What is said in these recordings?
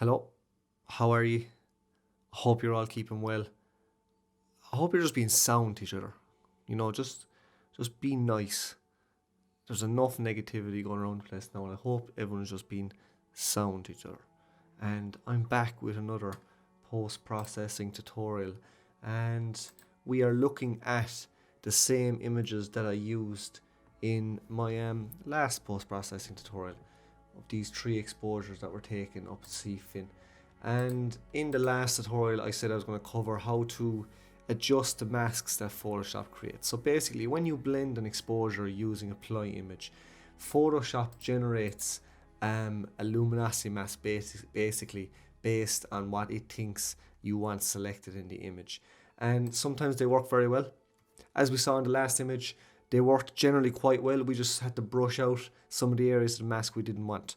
Hello, how are you? Hope you're all keeping well. I hope you're just being sound to each other. Just be nice. There's enough negativity going around the place now, and I hope everyone's just being sound to each other. And I'm back with another post-processing tutorial, and we are looking at the same images that I used in my last post-processing tutorial of these three exposures that were taken up at CFIN. And in the last tutorial I said I was going to cover how to adjust the masks that Photoshop creates. So basically, when you blend an exposure using apply image, Photoshop generates a luminosity mask basically based on what it thinks you want selected in the image. And sometimes they work very well. As we saw in the last image, they worked generally quite well. We just had to brush out some of the areas of the mask we didn't want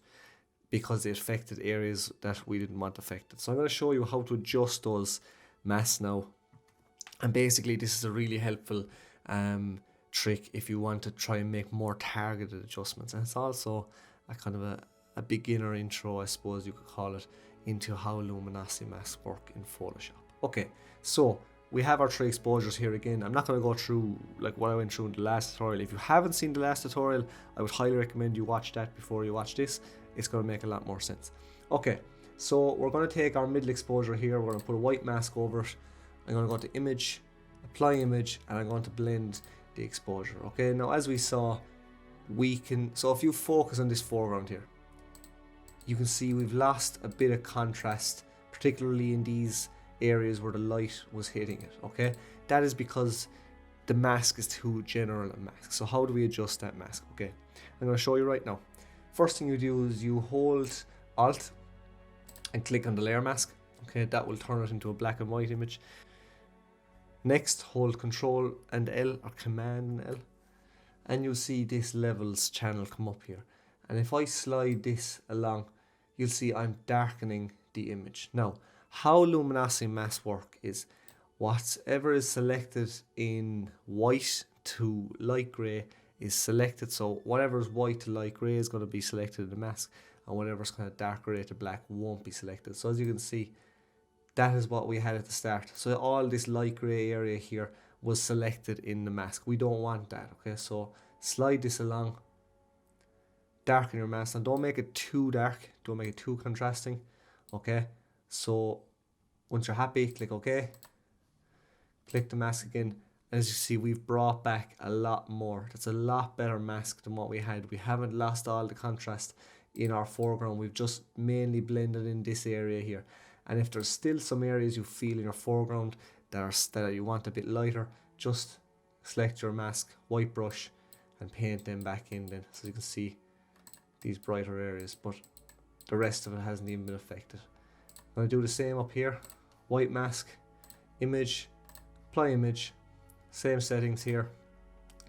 because they affected areas that we didn't want affected. So I'm going to show you how to adjust those masks now. And basically this is a really helpful trick if you want to try and make more targeted adjustments. And it's also a kind of a beginner intro, I suppose you could call it, into how luminosity masks work in Photoshop. Okay, so we have our three exposures here again. I'm not going to go through like what I went through in the last tutorial. If you haven't seen the last tutorial, I would highly recommend you watch that before you watch this. It's going to make a lot more sense. Okay, so we're going to take our middle exposure here. We're going to put a white mask over it. I'm going to go to image, apply image, and I'm going to blend the exposure. Okay, now as we saw, so if you focus on this foreground here, you can see we've lost a bit of contrast, particularly in these areas where the light was hitting it. Okay, that is because the mask is too general a mask. So how do we adjust that mask? Okay, I'm going to show you right now. First thing you do is you hold Alt and click on the layer mask. Okay, that will turn it into a black and white image. Next, hold Control and L or Command and L, and you'll see this levels channel come up here. And if I slide this along, you'll see I'm darkening the image. Now, how luminosity masks work is whatever is selected in white to light grey is selected. So whatever is white to light grey is going to be selected in the mask, and whatever is kind of dark grey to black won't be selected. So as you can see, that is what we had at the start. So all this light grey area here was selected in the mask. We don't want that. Okay, so slide this along, darken your mask, and don't make it too dark, don't make it too contrasting. Okay, so once you're happy, click OK, click the mask again, and as you see, we've brought back a lot more. That's a lot better mask than what we had. We haven't lost all the contrast in our foreground. We've just mainly blended in this area here. And if there's still some areas you feel in your foreground that you want a bit lighter, just select your mask, white brush, and paint them back in then, so you can see these brighter areas, but the rest of it hasn't even been affected. I'm going to do the same up here. White mask, image, apply image, same settings here,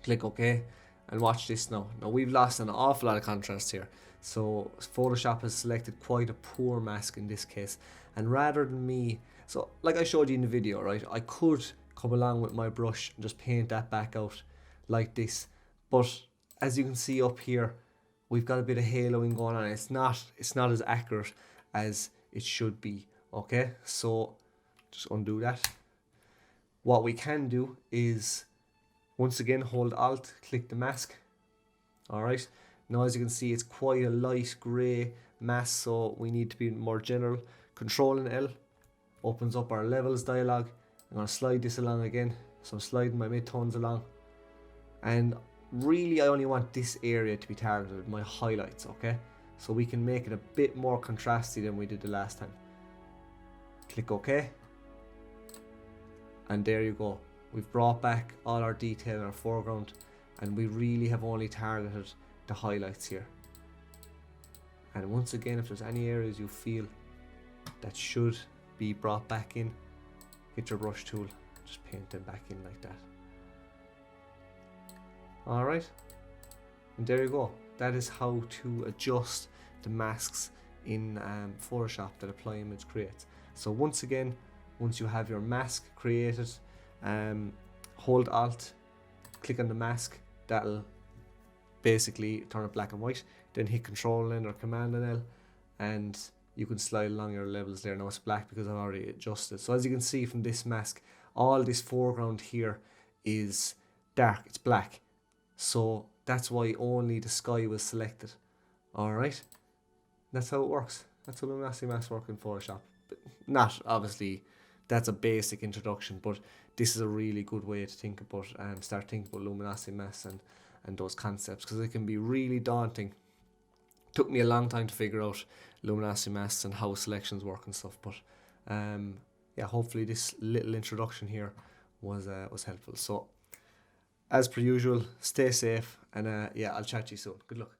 click OK, and watch this now. Now we've lost an awful lot of contrast here, so Photoshop has selected quite a poor mask in this case. And rather than me, so like I showed you in the video, right, I could come along with my brush and just paint that back out like this, but as you can see up here, we've got a bit of haloing going on. It's not as accurate as it should be. Okay, so just undo that. What we can do is once again hold Alt, click the mask. Alright, now as you can see, it's quite a light grey mask, so we need to be more general. Control and L opens up our levels dialog. I'm going to slide this along again, so I'm sliding my midtones along, and really I only want this area to be targeted, my highlights. Okay, so we can make it a bit more contrasty than we did the last time. Click OK, and there you go. We've brought back all our detail in our foreground, and we really have only targeted the highlights here. And once again, if there's any areas you feel that should be brought back in, get your brush tool, just paint them back in like that. Alright, and there you go. That is how to adjust the masks in Photoshop that apply image creates. So once again, once you have your mask created, hold Alt, click on the mask, that'll basically turn it black and white. Then hit Control N or Command and L, and you can slide along your levels there. Now it's black because I've already adjusted. So as you can see from this mask, all this foreground here is dark, it's black. So that's why only the sky was selected. Alright, that's how it works. That's how Luminosity Masks work in Photoshop. But not, obviously, that's a basic introduction, but this is a really good way to think about and start thinking about Luminosity Masks and those concepts, because it can be really daunting. Took me a long time to figure out Luminosity Masks and how selections work and stuff, but yeah, hopefully this little introduction here was helpful. So as per usual, stay safe, and yeah, I'll chat to you soon. Good luck.